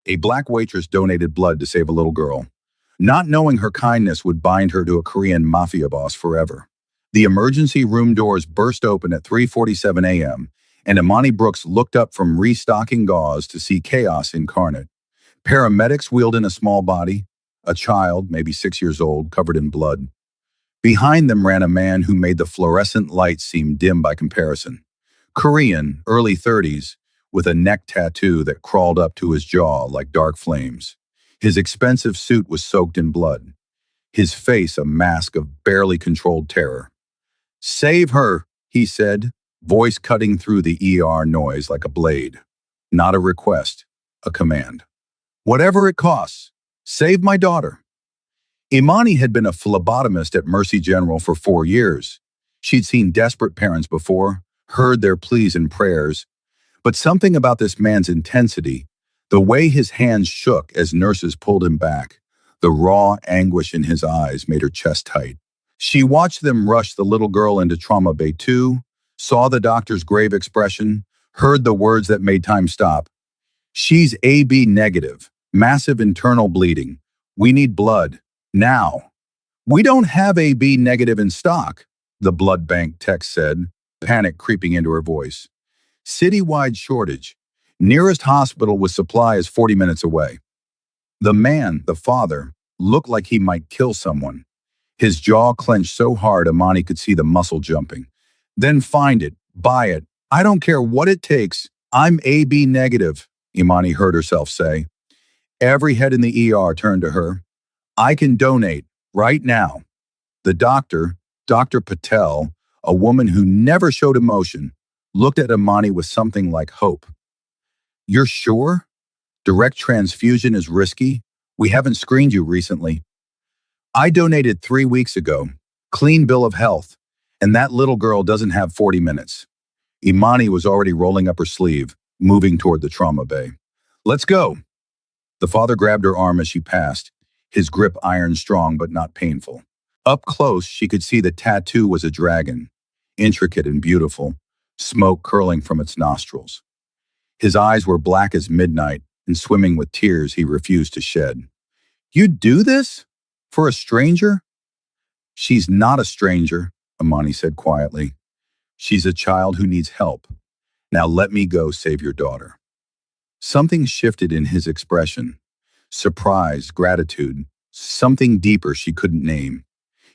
A black waitress donated blood to save a little girl, not knowing her kindness would bind her to a Korean mafia boss forever. The emergency room doors burst open at 3:47 a.m., and Imani Brooks looked up from restocking gauze to see chaos incarnate. Paramedics wheeled in a small body, a child, maybe 6 years old, covered in blood. Behind them ran a man who made the fluorescent light seem dim by comparison. Korean, early 30s, with a neck tattoo that crawled up to his jaw like dark flames. His expensive suit was soaked in blood, his face a mask of barely controlled terror. "Save her," he said, voice cutting through the ER noise like a blade. Not a request, a command. "Whatever it costs, save my daughter." Imani had been a phlebotomist at Mercy General for 4 years. She'd seen desperate parents before, heard their pleas and prayers, but something about this man's intensity, the way his hands shook as nurses pulled him back, the raw anguish in his eyes made her chest tight. She watched them rush the little girl into Trauma Bay 2, saw the doctor's grave expression, heard the words that made time stop. "She's AB negative, massive internal bleeding. We need blood, now." "We don't have AB negative in stock," the blood bank tech said, panic creeping into her voice. "Citywide shortage. Nearest hospital with supply is 40 minutes away." The man, the father, looked like he might kill someone. His jaw clenched so hard Imani could see the muscle jumping. "Then find it, buy it. I don't care what it takes. I'm AB negative," Imani heard herself say. Every head in the ER turned to her. "I can donate, right now." The doctor, Dr. Patel, a woman who never showed emotion, looked at Imani with something like hope. "You're sure? Direct transfusion is risky. We haven't screened you recently." "I donated 3 weeks ago. Clean bill of health. And that little girl doesn't have 40 minutes. Imani was already rolling up her sleeve, moving toward the trauma bay. "Let's go." The father grabbed her arm as she passed, his grip iron strong but not painful. Up close, she could see the tattoo was a dragon, intricate and beautiful, smoke curling from its nostrils. His eyes were black as midnight and swimming with tears he refused to shed. "You'd do this? For a stranger?" "She's not a stranger," Imani said quietly. "She's a child who needs help. Now let me go save your daughter." Something shifted in his expression. Surprise, gratitude, something deeper she couldn't name.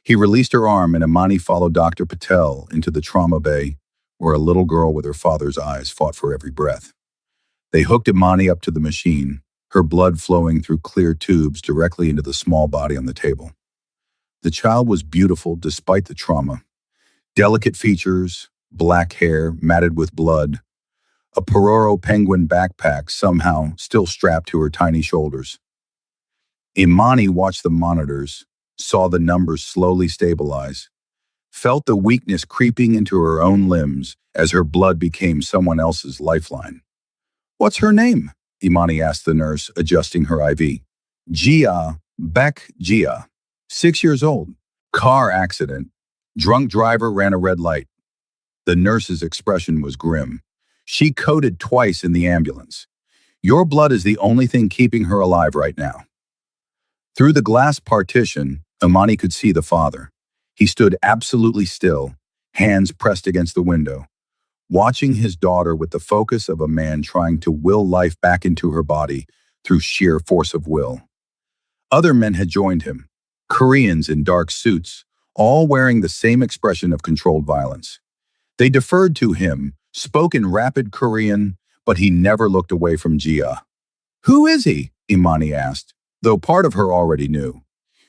He released her arm and Imani followed Dr. Patel into the trauma bay, where a little girl with her father's eyes fought for every breath. They hooked Imani up to the machine, her blood flowing through clear tubes directly into the small body on the table. The child was beautiful despite the trauma. Delicate features, black hair matted with blood, a Pororo penguin backpack somehow still strapped to her tiny shoulders. Imani watched the monitors, saw the numbers slowly stabilize, felt the weakness creeping into her own limbs as her blood became someone else's lifeline. "What's her name?" Imani asked the nurse, adjusting her IV. "Gia, Beck Gia, 6 years old. Car accident. Drunk driver ran a red light." The nurse's expression was grim. "She coded twice in the ambulance. Your blood is the only thing keeping her alive right now." Through the glass partition, Imani could see the father. He stood absolutely still, hands pressed against the window, watching his daughter with the focus of a man trying to will life back into her body through sheer force of will. Other men had joined him, Koreans in dark suits, all wearing the same expression of controlled violence. They deferred to him, spoke in rapid Korean, but he never looked away from Gia. "Who is he?" Imani asked, though part of her already knew.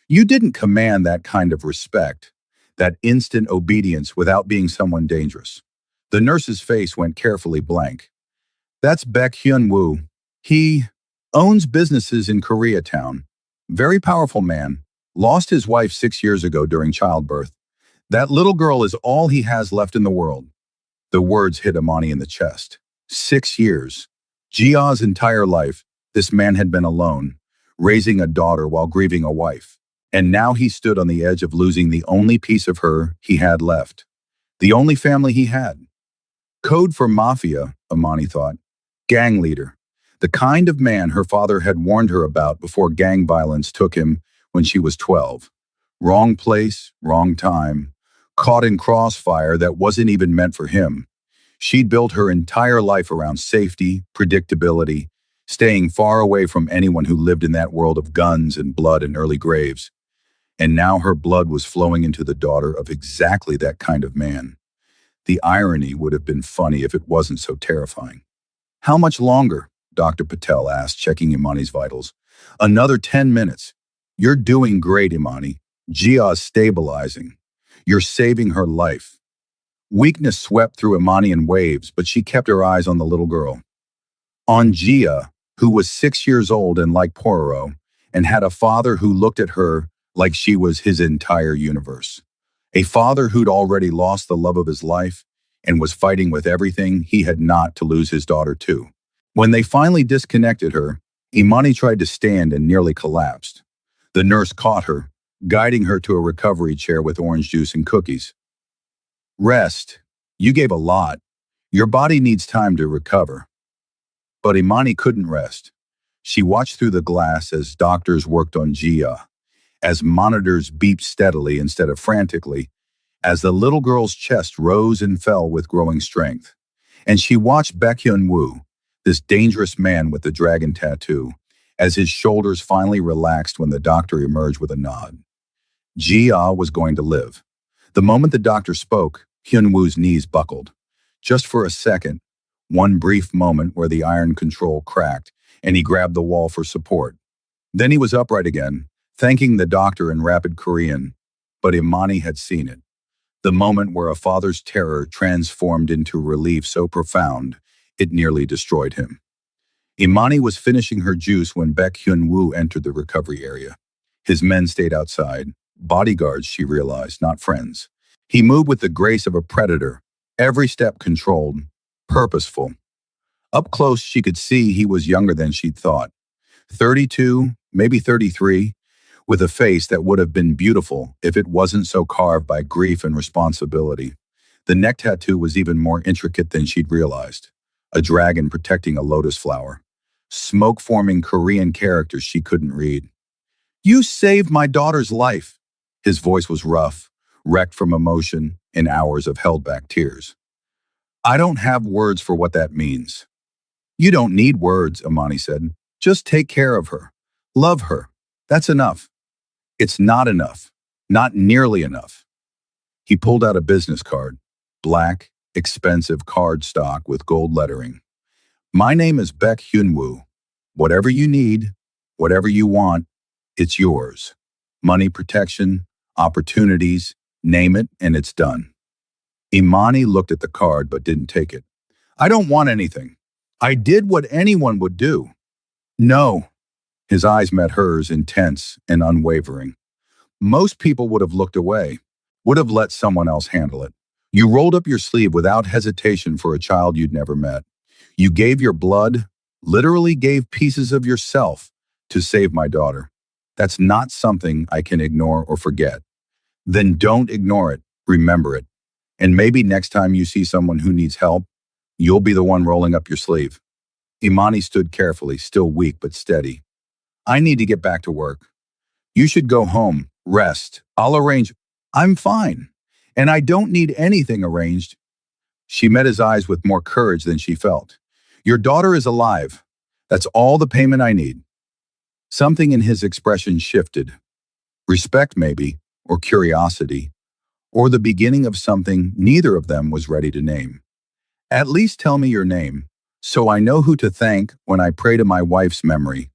You didn't command that kind of respect, that instant obedience without being someone dangerous. The nurse's face went carefully blank. "That's Baek Hyun-woo. He owns businesses in Koreatown. Very powerful man. Lost his wife 6 years ago during childbirth. That little girl is all he has left in the world." The words hit Imani in the chest. 6 years. Jia's entire life, this man had been alone, raising a daughter while grieving a wife. And now he stood on the edge of losing the only piece of her he had left. The only family he had. Code for Mafia, Imani thought. Gang leader. The kind of man her father had warned her about before gang violence took him when she was 12. Wrong place, wrong time. Caught in crossfire that wasn't even meant for him. She'd built her entire life around safety, predictability, staying far away from anyone who lived in that world of guns and blood and early graves. And now her blood was flowing into the daughter of exactly that kind of man. The irony would have been funny if it wasn't so terrifying. How much longer? Dr. Patel asked, checking Imani's vitals. Another 10 minutes. You're doing great, Imani. Gia's stabilizing. You're saving her life. Weakness swept through Imani in waves, but she kept her eyes on the little girl. On Gia, who was 6 years old and like Pororo, and had a father who looked at her like she was his entire universe. A father who'd already lost the love of his life and was fighting with everything he had not to lose his daughter too. When they finally disconnected her, Imani tried to stand and nearly collapsed. The nurse caught her, guiding her to a recovery chair with orange juice and cookies. Rest. You gave a lot. Your body needs time to recover. But Imani couldn't rest. She watched through the glass as doctors worked on Gia, as monitors beeped steadily instead of frantically, as the little girl's chest rose and fell with growing strength. And she watched Baekhyun-woo, this dangerous man with the dragon tattoo, as his shoulders finally relaxed when the doctor emerged with a nod. Gia was going to live. The moment the doctor spoke, Hyun-woo's knees buckled. Just for a second, one brief moment where the iron control cracked, and he grabbed the wall for support. Then he was upright again, thanking the doctor in rapid Korean, but Imani had seen it. The moment where a father's terror transformed into relief so profound, it nearly destroyed him. Imani was finishing her juice when Baek Hyun-woo entered the recovery area. His men stayed outside. Bodyguards, she realized, not friends. He moved with the grace of a predator, every step controlled, purposeful. Up close, she could see he was younger than she'd thought. 32, maybe 33, with a face that would have been beautiful if it wasn't so carved by grief and responsibility. The neck tattoo was even more intricate than she'd realized. A dragon protecting a lotus flower. Smoke-forming Korean characters she couldn't read. You saved my daughter's life. His voice was rough, wrecked from emotion and hours of held-back tears. I don't have words for what that means. You don't need words, Imani said. Just take care of her. Love her. That's enough. It's not enough. Not nearly enough. He pulled out a business card. Black, expensive card stock with gold lettering. My name is Baek Hyun-woo. Whatever you need, whatever you want, it's yours. Money, protection, opportunities, name it, and it's done. Imani looked at the card but didn't take it. I don't want anything. I did what anyone would do. No. His eyes met hers, intense and unwavering. Most people would have looked away, would have let someone else handle it. You rolled up your sleeve without hesitation for a child you'd never met. You gave your blood, literally gave pieces of yourself to save my daughter. That's not something I can ignore or forget. Then don't ignore it, remember it. And maybe next time you see someone who needs help, you'll be the one rolling up your sleeve. Imani stood carefully, still weak but steady. I need to get back to work. You should go home, rest. I'll arrange. I'm fine. And I don't need anything arranged. She met his eyes with more courage than she felt. Your daughter is alive. That's all the payment I need. Something in his expression shifted. Respect maybe, or curiosity, or the beginning of something neither of them was ready to name. At least tell me your name, so I know who to thank when I pray to my wife's memory,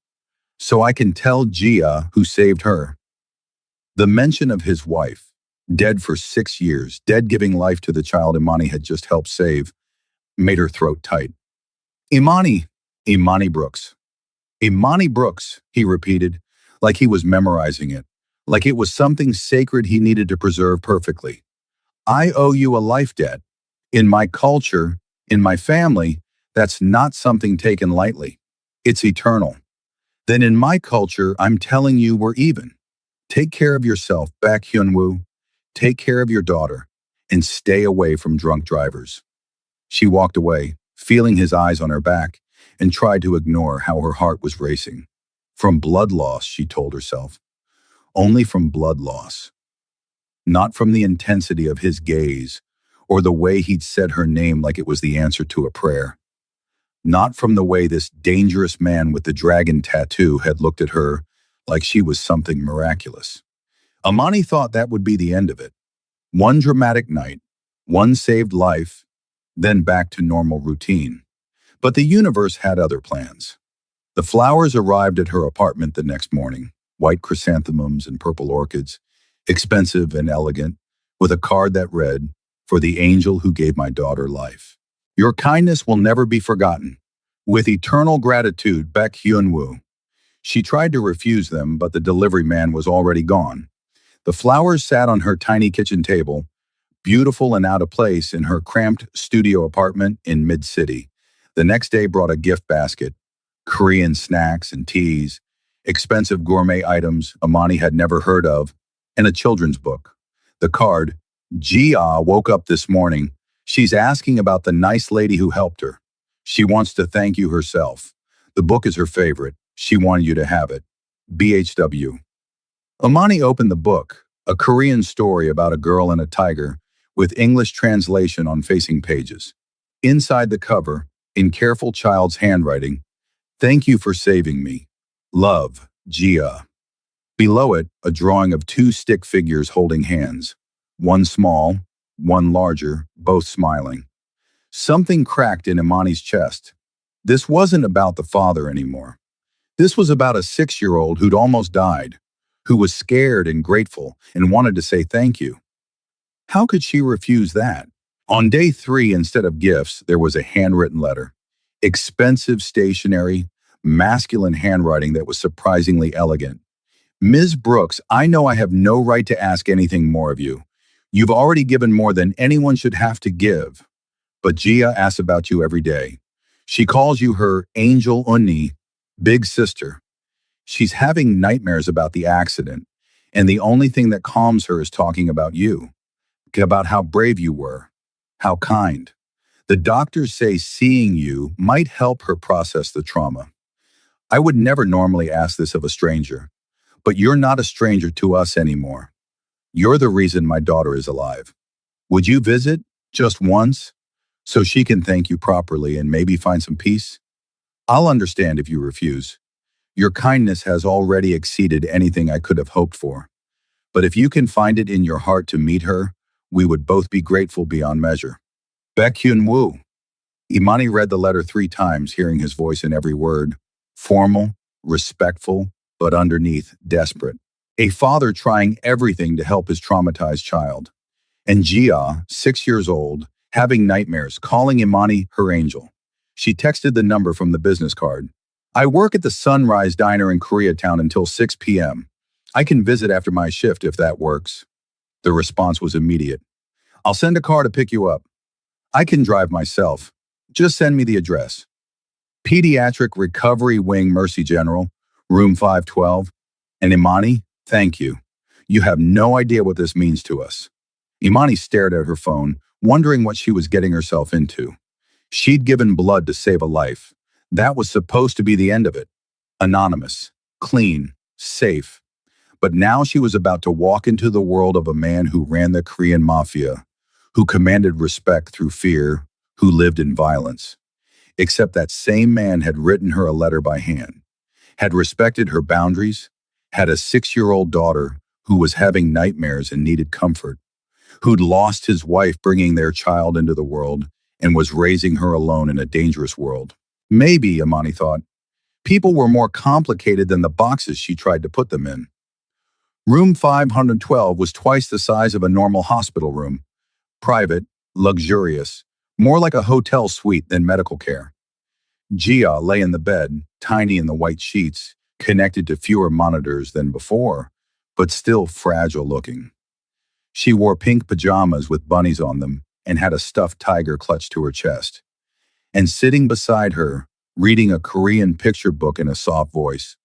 so I can tell Gia who saved her. The mention of his wife, dead for 6 years, dead giving life to the child Imani had just helped save, made her throat tight. Imani Brooks. Imani Brooks, he repeated, like he was memorizing it, like it was something sacred he needed to preserve perfectly. I owe you a life debt. In my culture, in my family, that's not something taken lightly. It's eternal. Then in my culture, I'm telling you we're even. Take care of yourself, Baek Hyun-woo. Take care of your daughter, and stay away from drunk drivers. She walked away, feeling his eyes on her back, and tried to ignore how her heart was racing. From blood loss, she told herself. Only from blood loss. Not from the intensity of his gaze, or the way he'd said her name like it was the answer to a prayer. Not from the way this dangerous man with the dragon tattoo had looked at her like she was something miraculous. Amani thought that would be the end of it. One dramatic night, one saved life, then back to normal routine. But the universe had other plans. The flowers arrived at her apartment the next morning, white chrysanthemums and purple orchids, expensive and elegant, with a card that read, "For the angel who gave my daughter life. Your kindness will never be forgotten. With eternal gratitude, Baek Hyun-woo." She tried to refuse them, but the delivery man was already gone. The flowers sat on her tiny kitchen table, beautiful and out of place in her cramped studio apartment in mid-city. The next day brought a gift basket, Korean snacks and teas, expensive gourmet items Amani had never heard of, and a children's book. The card, "Gia woke up this morning. She's asking about the nice lady who helped her. She wants to thank you herself. The book is her favorite. She wanted you to have it. BHW." Amani opened the book, a Korean story about a girl and a tiger, with English translation on facing pages. Inside the cover, in careful child's handwriting, "Thank you for saving me. Love, Gia." Below it, a drawing of two stick figures holding hands. One small, one larger, both smiling. Something cracked in Imani's chest. This wasn't about the father anymore. This was about a 6-year-old who'd almost died, who was scared and grateful and wanted to say thank you. How could she refuse that? On day 3, instead of gifts, there was a handwritten letter. Expensive stationery, masculine handwriting that was surprisingly elegant. "Ms. Brooks, I know I have no right to ask anything more of you. You've already given more than anyone should have to give. But Gia asks about you every day. She calls you her angel Unni, big sister. She's having nightmares about the accident, and the only thing that calms her is talking about you, about how brave you were, how kind. The doctors say seeing you might help her process the trauma. I would never normally ask this of a stranger, but you're not a stranger to us anymore. You're the reason my daughter is alive. Would you visit, just once, so she can thank you properly and maybe find some peace? I'll understand if you refuse. Your kindness has already exceeded anything I could have hoped for. But if you can find it in your heart to meet her, we would both be grateful beyond measure. Baek Hyun-woo." Imani read the letter 3 times, hearing his voice in every word. Formal, respectful, but underneath, desperate. A father trying everything to help his traumatized child. And Gia, 6 years old, having nightmares, calling Imani her angel. She texted the number from the business card. "I work at the Sunrise Diner in Koreatown until 6 p.m. I can visit after my shift if that works." The response was immediate. "I'll send a car to pick you up. I can drive myself. Just send me the address. Pediatric Recovery Wing, Mercy General, Room 512. And Imani, thank you. You have no idea what this means to us." Imani stared at her phone, wondering what she was getting herself into. She'd given blood to save a life. That was supposed to be the end of it. Anonymous, clean, safe. But now she was about to walk into the world of a man who ran the Korean Mafia, who commanded respect through fear, who lived in violence. Except that same man had written her a letter by hand, had respected her boundaries, had a 6-year-old daughter who was having nightmares and needed comfort, who'd lost his wife bringing their child into the world and was raising her alone in a dangerous world. Maybe, Imani thought, people were more complicated than the boxes she tried to put them in. Room 512 was twice the size of a normal hospital room. Private, luxurious, more like a hotel suite than medical care. Gia lay in the bed, tiny in the white sheets, connected to fewer monitors than before, but still fragile looking. She wore pink pajamas with bunnies on them and had a stuffed tiger clutched to her chest. And sitting beside her, reading a Korean picture book in a soft voice,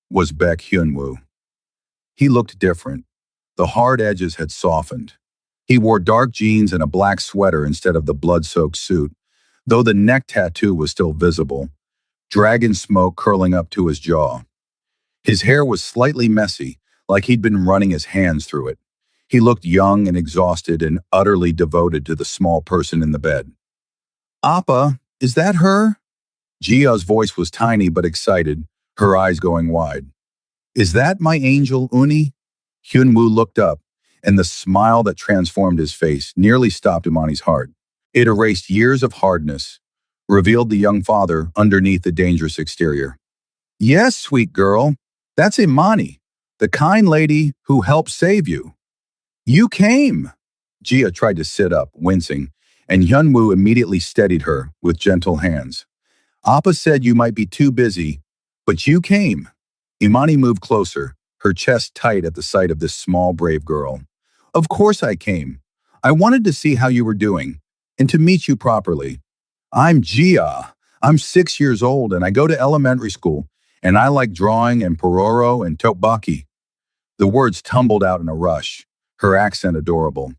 was Baek Hyun-woo. He looked different. The hard edges had softened. He wore dark jeans and a black sweater instead of the blood-soaked suit, though the neck tattoo was still visible. dragon smoke curling up to his jaw. His hair was slightly messy, like he'd been running his hands through it. He looked young and exhausted and utterly devoted to the small person in the bed. Appa, is that her? Gia's voice was tiny but excited, her eyes going wide. Is that my angel, Uni? Hyunwoo looked up, and the smile that transformed his face nearly stopped Imani's heart. It erased years of hardness, revealed the young father underneath the dangerous exterior. Yes, sweet girl, that's Imani, the kind lady who helped save you. You came! Gia tried to sit up, wincing, and Hyunwoo immediately steadied her with gentle hands. Appa said you might be too busy, but you came. Imani moved closer, her chest tight at the sight of this small, brave girl. Of course I came. I wanted to see how you were doing, and to meet you properly. I'm Gia. I'm 6 years old, and I go to elementary school, and I like drawing and pororo and tteokbokki. The words tumbled out in a rush, her accent adorable.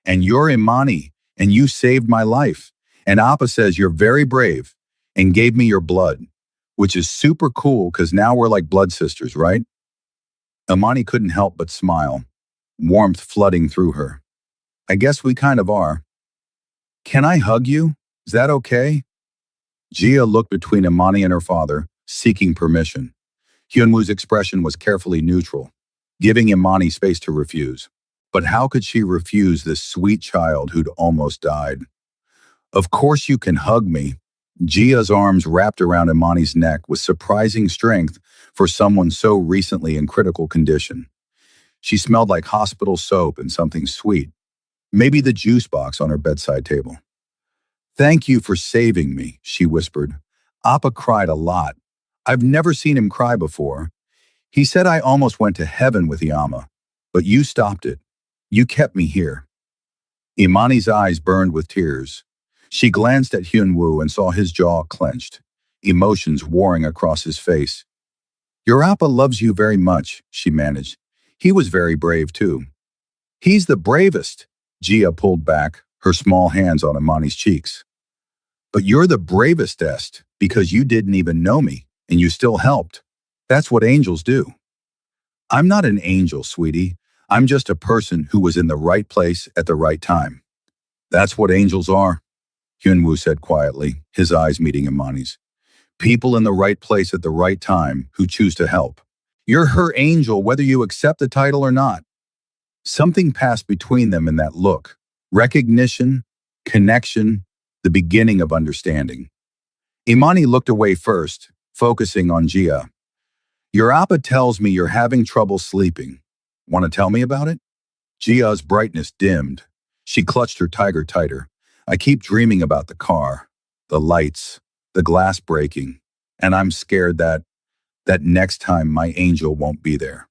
And you're Imani, and you saved my life. And Appa says you're very brave, and gave me your blood, which is super cool because now we're like blood sisters, right? Imani couldn't help but smile, warmth flooding through her. I guess we kind of are. Can I hug you? Is that okay? Gia looked between Imani and her father, seeking permission. Hyunwoo's expression was carefully neutral, giving Imani space to refuse. But how could she refuse this sweet child who'd almost died? Of course you can hug me. Gia's arms wrapped around Imani's neck with surprising strength for someone so recently in critical condition. She smelled like hospital soap and something sweet, maybe the juice box on her bedside table. Thank you for saving me, she whispered. Appa cried a lot. I've never seen him cry before. He said I almost went to heaven with Yama, but you stopped it. You kept me here. Imani's eyes burned with tears. She glanced at Hyunwoo and saw his jaw clenched, emotions warring across his face. Your Appa loves you very much, she managed. He was very brave too. He's the bravest. Gia pulled back, her small hands on Imani's cheeks. But you're the bravest because you didn't even know me, and you still helped. That's what angels do. I'm not an angel, sweetie. I'm just a person who was in the right place at the right time. That's what angels are, Hyunwoo said quietly, his eyes meeting Imani's. People in the right place at the right time who choose to help. You're her angel whether you accept the title or not. Something passed between them in that look. Recognition, connection, the beginning of understanding. Imani looked away first, focusing on Gia. Your Appa tells me you're having trouble sleeping. Want to tell me about it? Gia's brightness dimmed. She clutched her tiger tighter. I keep dreaming about the car, the lights, the glass breaking, and I'm scared that next time my angel won't be there.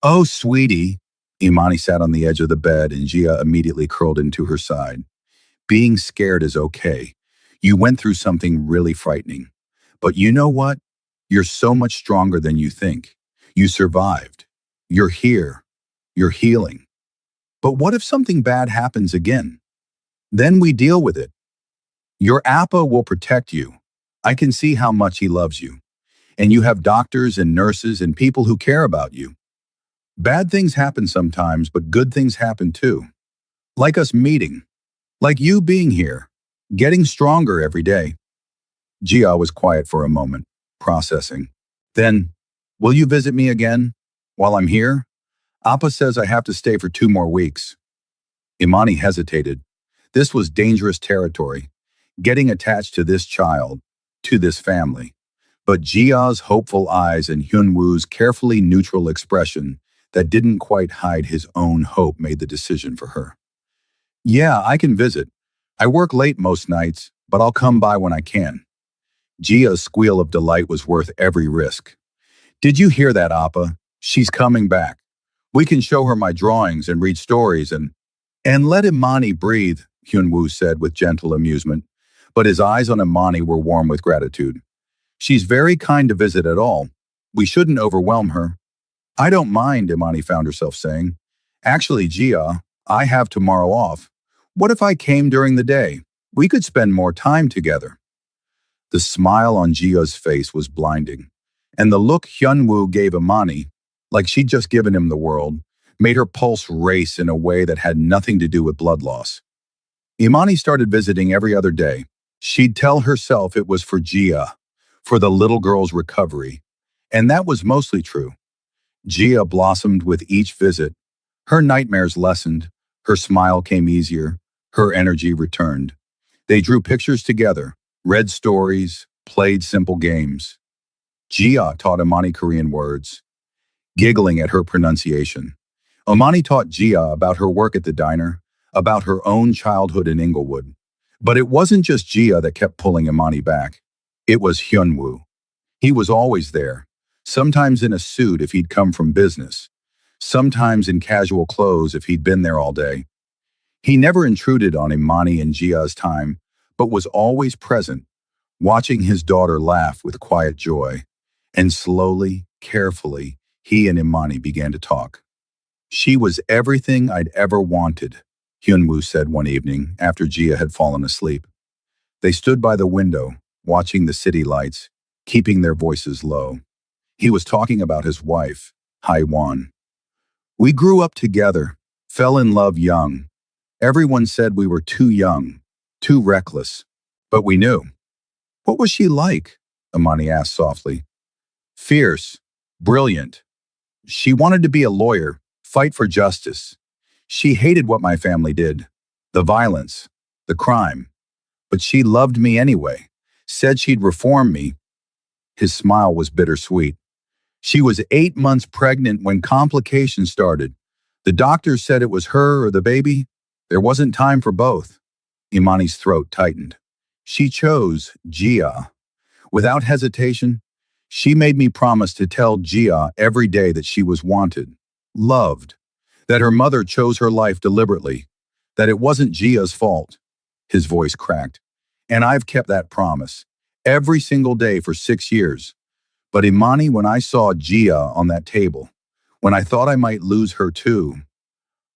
Oh, sweetie. Imani sat on the edge of the bed and Gia immediately curled into her side. Being scared is okay. You went through something really frightening. But you know what? You're so much stronger than you think. You survived. You're here. You're healing. But what if something bad happens again? Then we deal with it. Your Appa will protect you. I can see how much he loves you. And you have doctors and nurses and people who care about you. Bad things happen sometimes, but good things happen too. Like us meeting. Like you being here. Getting stronger every day. Gia was quiet for a moment, processing. Then, will you visit me again? While I'm here? Appa says I have to stay for 2 more weeks. Imani hesitated. This was dangerous territory. Getting attached to this child, to this family. But Gia's hopeful eyes and Hyunwoo's carefully neutral expression that didn't quite hide his own hope made the decision for her. Yeah, I can visit. I work late most nights, but I'll come by when I can. Gia's squeal of delight was worth every risk. Did you hear that, Appa? She's coming back. We can show her my drawings and read stories and let Imani breathe, Hyunwoo said with gentle amusement, but his eyes on Imani were warm with gratitude. She's very kind to visit at all. We shouldn't overwhelm her. I don't mind, Imani found herself saying. Actually, Gia, I have tomorrow off. What if I came during the day? We could spend more time together. The smile on Jia's face was blinding, and the look Hyunwoo gave Imani, like she'd just given him the world, made her pulse race in a way that had nothing to do with blood loss. Imani started visiting every other day. She'd tell herself it was for Jia, for the little girl's recovery, and that was mostly true. Jia blossomed with each visit. Her nightmares lessened, her smile came easier, her energy returned. They drew pictures together, read stories, played simple games. Jia taught Imani Korean words, giggling at her pronunciation. Imani taught Jia about her work at the diner, about her own childhood in Inglewood. But it wasn't just Jia that kept pulling Imani back. It was Hyunwoo. He was always there, sometimes in a suit if he'd come from business, sometimes in casual clothes if he'd been there all day. He never intruded on Imani and Jia's time, but was always present, watching his daughter laugh with quiet joy. And slowly, carefully, he and Imani began to talk. She was everything I'd ever wanted, Hyunwoo said one evening after Jia had fallen asleep. They stood by the window, watching the city lights, keeping their voices low. He was talking about his wife, Haiwan. We grew up together, fell in love young. Everyone said we were too young, too reckless, but we knew. What was she like? Imani asked softly. Fierce, brilliant. She wanted to be a lawyer, fight for justice. She hated what my family did, the violence, the crime. But she loved me anyway, said she'd reform me. His smile was bittersweet. She was 8 months pregnant when complications started. The doctors said it was her or the baby. There wasn't time for both. Imani's throat tightened. She chose Jia. Without hesitation, she made me promise to tell Jia every day that she was wanted, loved, that her mother chose her life deliberately, that it wasn't Jia's fault. His voice cracked. And I've kept that promise, every single day for 6 years. But Imani, when I saw Jia on that table, when I thought I might lose her too,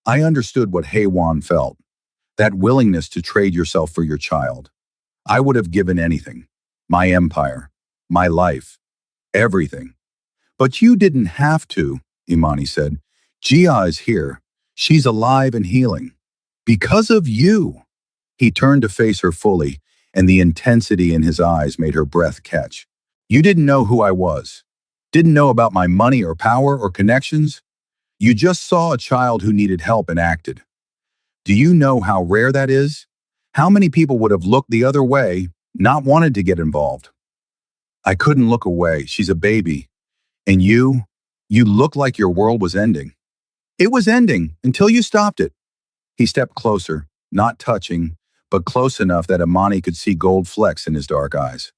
I understood what Haewon felt, that willingness to trade yourself for your child. I would have given anything, my empire, my life, everything. But you didn't have to, Imani said. Jia is here. She's alive and healing. Because of you. He turned to face her fully, and the intensity in his eyes made her breath catch. You didn't know who I was. Didn't know about my money or power or connections. You just saw a child who needed help and acted. Do you know how rare that is? How many people would have looked the other way, not wanted to get involved? I couldn't look away. She's a baby. And you looked like your world was ending. It was ending until you stopped it. He stepped closer, not touching, but close enough that Imani could see gold flecks in his dark eyes.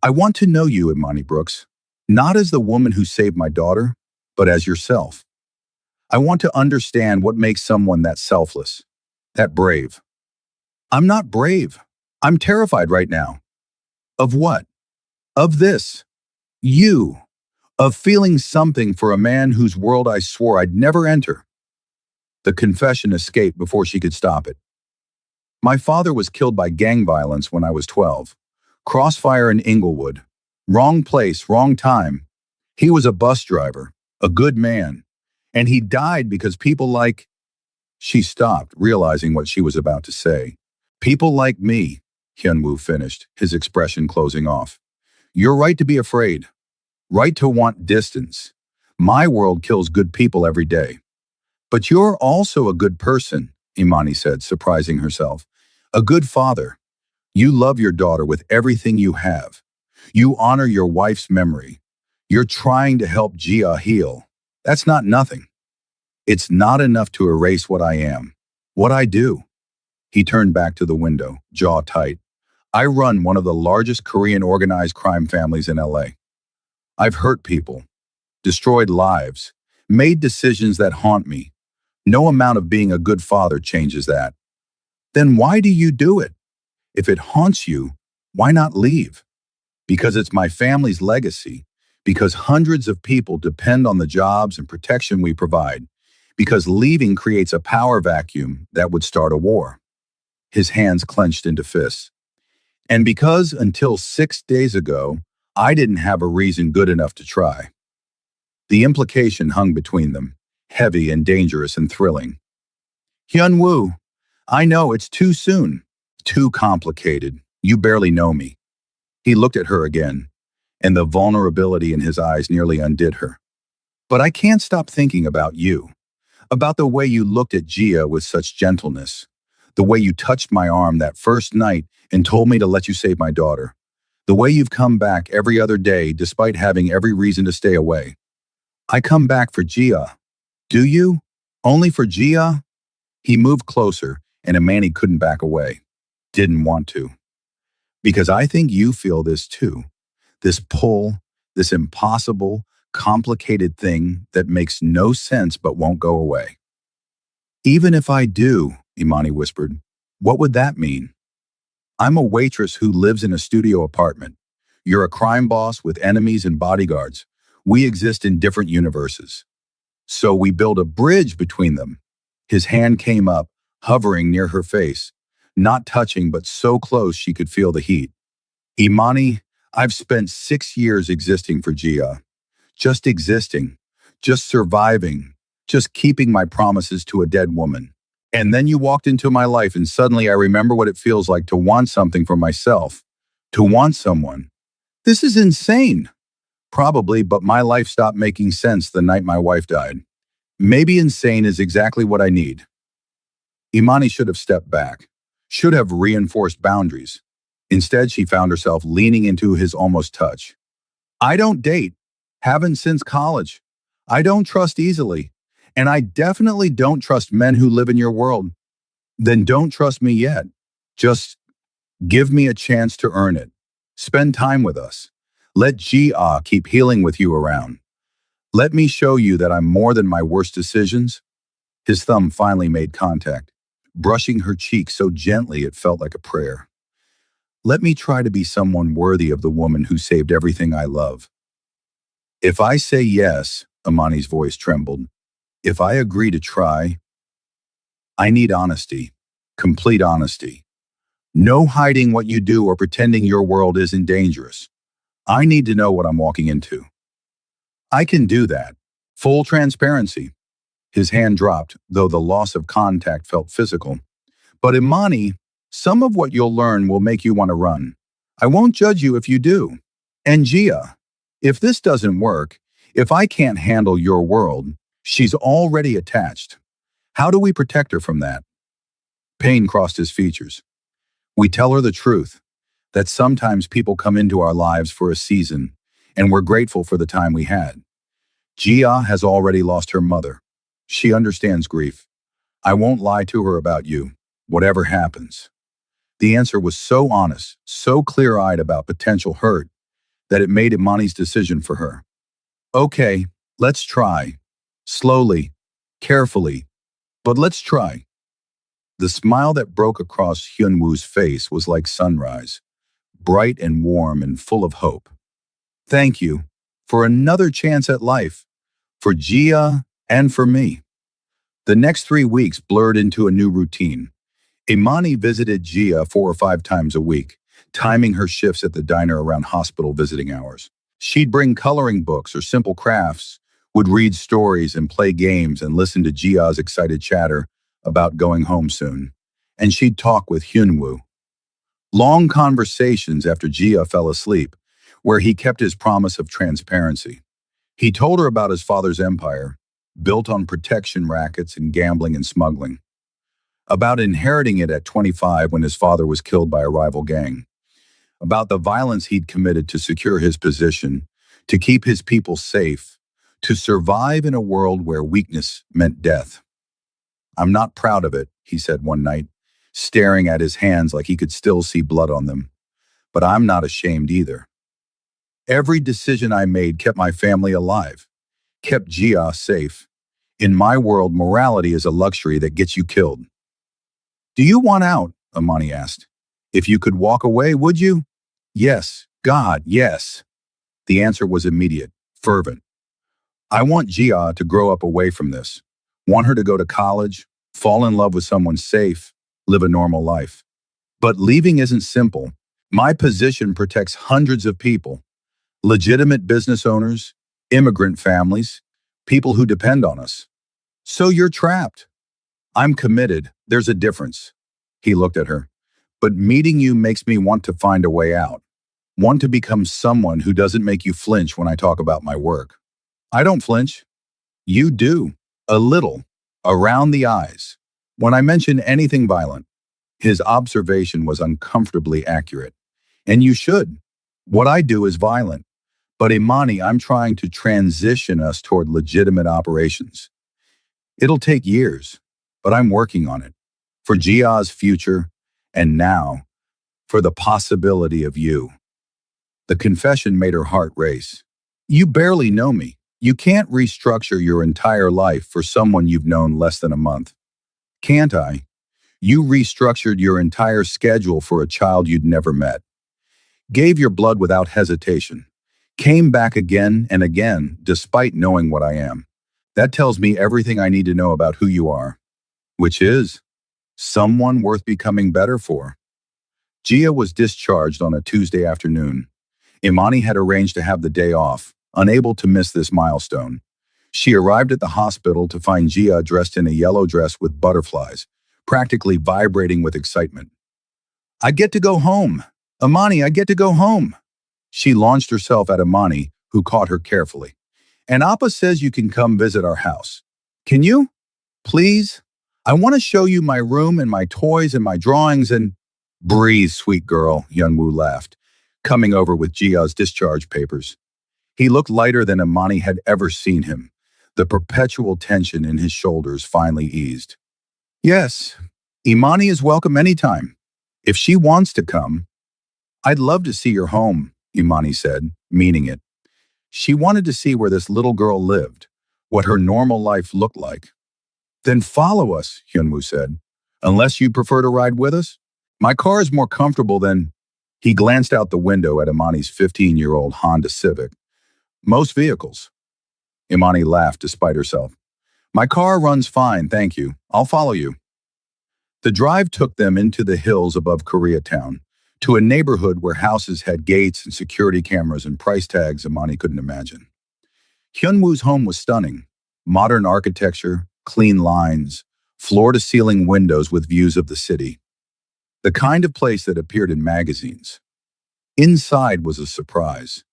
I want to know you, Imani Brooks, not as the woman who saved my daughter, but as yourself. I want to understand what makes someone that selfless, that brave. I'm not brave. I'm terrified right now. Of what? Of this. You. Of feeling something for a man whose world I swore I'd never enter. The confession escaped before she could stop it. My father was killed by gang violence when I was 12. Crossfire in Inglewood. Wrong place, wrong time. He was a bus driver, a good man, and he died because people like... She stopped, realizing what she was about to say. People like me, Hyunwoo finished, his expression closing off. You're right to be afraid. Right to want distance. My world kills good people every day. But you're also a good person, Imani said, surprising herself. A good father. You love your daughter with everything you have. You honor your wife's memory. You're trying to help Jia heal. That's not nothing. It's not enough to erase what I am, what I do. He turned back to the window, jaw tight. I run one of the largest Korean organized crime families in LA. I've hurt people, destroyed lives, made decisions that haunt me. No amount of being a good father changes that. Then why do you do it? If it haunts you, why not leave? Because it's my family's legacy. Because hundreds of people depend on the jobs and protection we provide. Because leaving creates a power vacuum that would start a war. His hands clenched into fists. And because until 6 days ago, I didn't have a reason good enough to try. The implication hung between them, heavy and dangerous and thrilling. Hyun-woo, I know it's too soon, too complicated. You barely know me. He looked at her again, and the vulnerability in his eyes nearly undid her. But I can't stop thinking about you, about the way you looked at Gia with such gentleness, the way you touched my arm that first night and told me to let you save my daughter, the way you've come back every other day despite having every reason to stay away. I come back for Gia. Do you? Only for Gia? He moved closer, and Imani couldn't back away. Didn't want to. Because I think you feel this too. This pull, this impossible, complicated thing that makes no sense but won't go away. Even if I do, Imani whispered, what would that mean? I'm a waitress who lives in a studio apartment. You're a crime boss with enemies and bodyguards. We exist in different universes. So we build a bridge between them. His hand came up, hovering near her face, not touching but so close she could feel the heat. Imani, I've spent 6 years existing for Gia. Just existing, just surviving, just keeping my promises to a dead woman. And then you walked into my life and suddenly I remember what it feels like to want something for myself, to want someone. This is insane. Probably, but my life stopped making sense the night my wife died. Maybe insane is exactly what I need. Imani should have stepped back, should have reinforced boundaries. Instead, she found herself leaning into his almost touch. I don't date, haven't since college. I don't trust easily, and I definitely don't trust men who live in your world. Then don't trust me yet. Just give me a chance to earn it. Spend time with us. Let Gia keep healing with you around. Let me show you that I'm more than my worst decisions. His thumb finally made contact, brushing her cheek so gently it felt like a prayer. Let me try to be someone worthy of the woman who saved everything I love. If I say yes, Imani's voice trembled. If I agree to try, I need honesty, complete honesty. No hiding what you do or pretending your world isn't dangerous. I need to know what I'm walking into. I can do that. Full transparency. His hand dropped, though the loss of contact felt physical. But Imani, some of what you'll learn will make you want to run. I won't judge you if you do. And Gia, if this doesn't work, if I can't handle your world, she's already attached. How do we protect her from that? Pain crossed his features. We tell her the truth, that sometimes people come into our lives for a season, and we're grateful for the time we had. Gia has already lost her mother. She understands grief. I won't lie to her about you, whatever happens. The answer was so honest, so clear-eyed about potential hurt, that it made Imani's decision for her. Okay, let's try. Slowly, carefully, but let's try. The smile that broke across Hyun-woo's face was like sunrise, bright and warm and full of hope. Thank you for another chance at life, for Gia and for me. The next 3 weeks blurred into a new routine. Imani visited Gia 4 or 5 times a week, timing her shifts at the diner around hospital visiting hours. She'd bring coloring books or simple crafts, would read stories and play games and listen to Gia's excited chatter about going home soon. And she'd talk with Hyun-woo. Long conversations after Gia fell asleep, where he kept his promise of transparency. He told her about his father's empire, built on protection rackets and gambling and smuggling. About inheriting it at 25 when his father was killed by a rival gang. About the violence he'd committed to secure his position, to keep his people safe, to survive in a world where weakness meant death. I'm not proud of it, he said one night, staring at his hands like he could still see blood on them. But I'm not ashamed either. Every decision I made kept my family alive, kept Gia safe. In my world, morality is a luxury that gets you killed. Do you want out? Imani asked. If you could walk away, would you? Yes, God, yes. The answer was immediate, fervent. I want Gia to grow up away from this. Want her to go to college, fall in love with someone safe, live a normal life. But leaving isn't simple. My position protects hundreds of people, legitimate business owners, immigrant families, people who depend on us. So you're trapped. I'm committed. There's a difference. He looked at her. But meeting you makes me want to find a way out. Want to become someone who doesn't make you flinch when I talk about my work. I don't flinch. You do. A little. Around the eyes. When I mention anything violent. His observation was uncomfortably accurate. And you should. What I do is violent. But Imani, I'm trying to transition us toward legitimate operations. It'll take years, but I'm working on it. For Gia's future, and now, for the possibility of you. The confession made her heart race. You barely know me. You can't restructure your entire life for someone you've known less than a month. Can't I? You restructured your entire schedule for a child you'd never met. Gave your blood without hesitation. Came back again and again, despite knowing what I am. That tells me everything I need to know about who you are. Which is someone worth becoming better for. Gia was discharged on a Tuesday afternoon. Imani had arranged to have the day off, unable to miss this milestone. She arrived at the hospital to find Gia dressed in a yellow dress with butterflies, practically vibrating with excitement. I get to go home. Imani, I get to go home. She launched herself at Imani, who caught her carefully. And Appa says you can come visit our house. Can you? Please? I want to show you my room and my toys and my drawings and… Breathe, sweet girl, Yunwoo laughed, coming over with Gia's discharge papers. He looked lighter than Imani had ever seen him. The perpetual tension in his shoulders finally eased. Yes, Imani is welcome anytime. If she wants to come. I'd love to see your home, Imani said, meaning it. She wanted to see where this little girl lived, what her normal life looked like. Then follow us, Hyunwoo said. Unless you prefer to ride with us? My car is more comfortable than… He glanced out the window at Imani's 15-year-old Honda Civic. Most vehicles. Imani laughed despite herself. My car runs fine, thank you. I'll follow you. The drive took them into the hills above Koreatown, to a neighborhood where houses had gates and security cameras and price tags Imani couldn't imagine. Hyunwoo's home was stunning. Modern architecture, clean lines, floor-to-ceiling windows with views of the city. The kind of place that appeared in magazines. Inside was a surprise.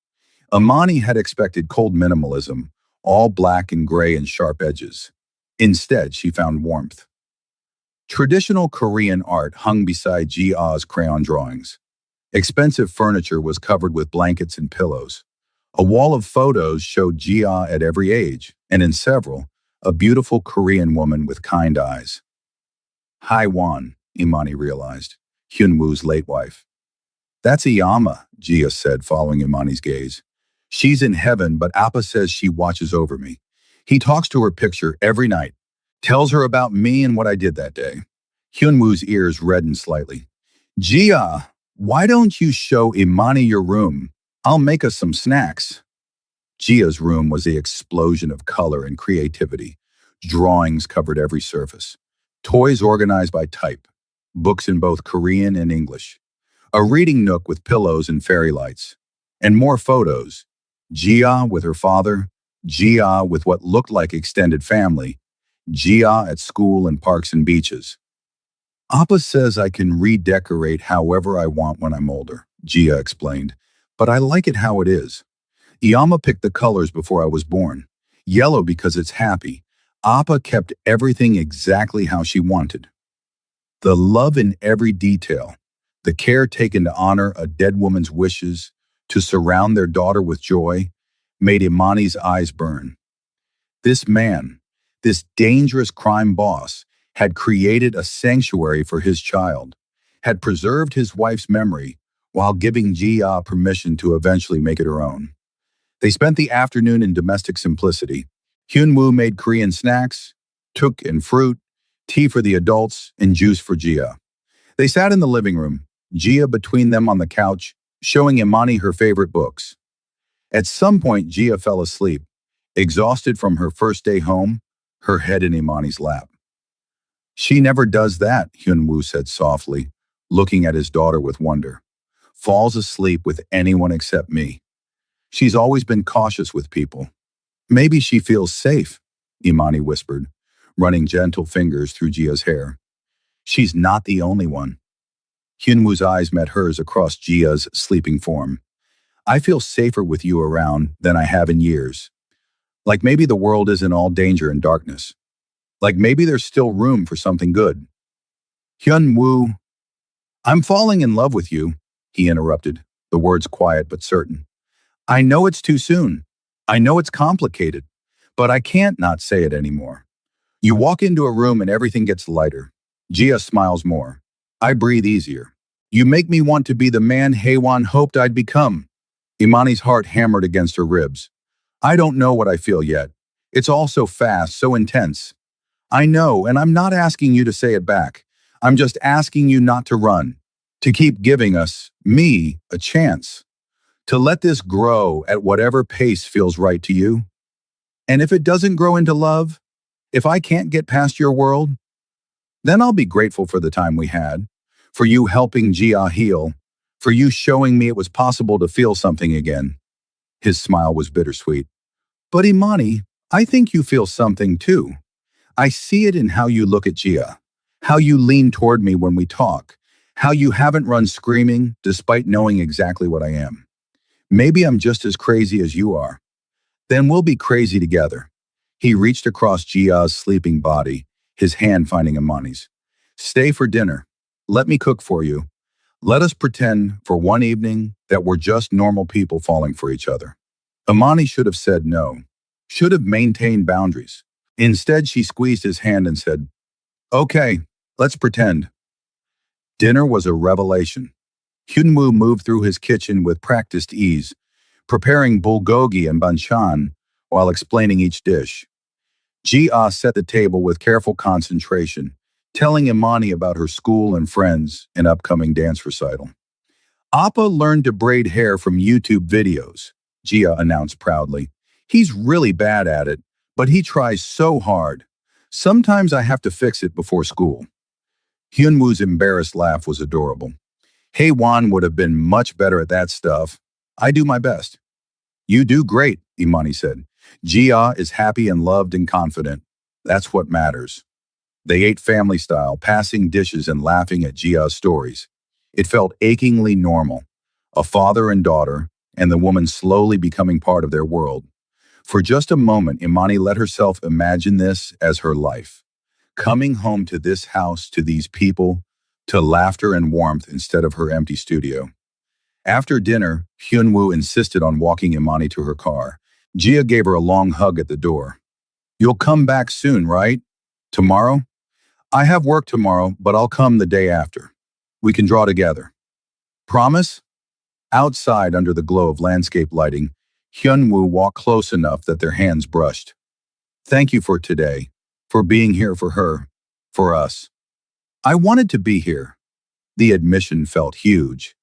Imani had expected cold minimalism, all black and gray and sharp edges. Instead, she found warmth. Traditional Korean art hung beside Jia's crayon drawings. Expensive furniture was covered with blankets and pillows. A wall of photos showed Jia at every age, and in several, a beautiful Korean woman with kind eyes. Haiwan, Imani realized, Hyunwoo's late wife. That's Iyama, Jia said, following Imani's gaze. She's in heaven, but Appa says she watches over me. He talks to her picture every night, tells her about me and what I did that day. Hyunwoo's ears reddened slightly. Jia, why don't you show Imani your room? I'll make us some snacks. Jia's room was the explosion of color and creativity. Drawings covered every surface. Toys organized by type. Books in both Korean and English. A reading nook with pillows and fairy lights. And more photos. Jia with her father. Jia with what looked like extended family. Jia at school and parks and beaches. Appa says I can redecorate however I want when I'm older, Jia explained. But I like it how it is. Iyama picked the colors before I was born. Yellow because it's happy. Appa kept everything exactly how she wanted. The love in every detail. The care taken to honor a dead woman's wishes, to surround their daughter with joy, made Imani's eyes burn. This man, this dangerous crime boss, had created a sanctuary for his child, had preserved his wife's memory while giving Jia permission to eventually make it her own. They spent the afternoon in domestic simplicity. Hyunwoo made Korean snacks, tuk and fruit, tea for the adults, and juice for Jia. They sat in the living room, Jia between them on the couch, showing Imani her favorite books. At some point, Jia fell asleep, exhausted from her first day home, her head in Imani's lap. She never does that, Hyunwoo said softly, looking at his daughter with wonder. falls asleep with anyone except me. She's always been cautious with people. Maybe she feels safe, Imani whispered, running gentle fingers through Gia's hair. She's not the only one. Hyunwoo's eyes met hers across Gia's sleeping form. I feel safer with you around than I have in years. Like maybe the world isn't all danger and darkness. Like maybe there's still room for something good. Hyunwoo, I'm falling in love with you, he interrupted, the words quiet but certain. I know it's too soon. I know it's complicated, but I can't not say it anymore. You walk into a room and everything gets lighter. Gia smiles more. I breathe easier. You make me want to be the man Haewon hoped I'd become. Imani's heart hammered against her ribs. I don't know what I feel yet. It's all so fast, so intense. I know, and I'm not asking you to say it back. I'm just asking you not to run, to keep giving us, me, a chance, to let this grow at whatever pace feels right to you. And if it doesn't grow into love, if I can't get past your world, then I'll be grateful for the time we had, for you helping Gia heal, for you showing me it was possible to feel something again. His smile was bittersweet. But Imani, I think you feel something too. I see it in how you look at Gia, how you lean toward me when we talk, how you haven't run screaming despite knowing exactly what I am. Maybe I'm just as crazy as you are. Then we'll be crazy together. He reached across Gia's sleeping body, his hand finding Imani's. Stay for dinner. Let me cook for you. Let us pretend for one evening that we're just normal people falling for each other. Imani should have said no, should have maintained boundaries. Instead, she squeezed his hand and said, Okay, let's pretend. Dinner was a revelation. Hyunwoo moved through his kitchen with practiced ease, preparing bulgogi and banchan while explaining each dish. Ji-ah set the table with careful concentration, telling Imani about her school and friends and upcoming dance recital. Appa learned to braid hair from YouTube videos, Gia announced proudly. He's really bad at it, but he tries so hard. Sometimes I have to fix it before school. Hyunwoo's embarrassed laugh was adorable. Haewon would have been much better at that stuff. I do my best. You do great, Imani said. Gia is happy and loved and confident. That's what matters. They ate family style, passing dishes and laughing at Gia's stories. It felt achingly normal. A father and daughter, and the woman slowly becoming part of their world. For just a moment, Imani let herself imagine this as her life. Coming home to this house, to these people, to laughter and warmth instead of her empty studio. After dinner, Hyunwoo insisted on walking Imani to her car. Gia gave her a long hug at the door. You'll come back soon, right? Tomorrow? I have work tomorrow, but I'll come the day after. We can draw together. Promise? Outside, under the glow of landscape lighting, Hyunwoo walked close enough that their hands brushed. Thank you for today, for being here for her, for us. I wanted to be here. The admission felt huge.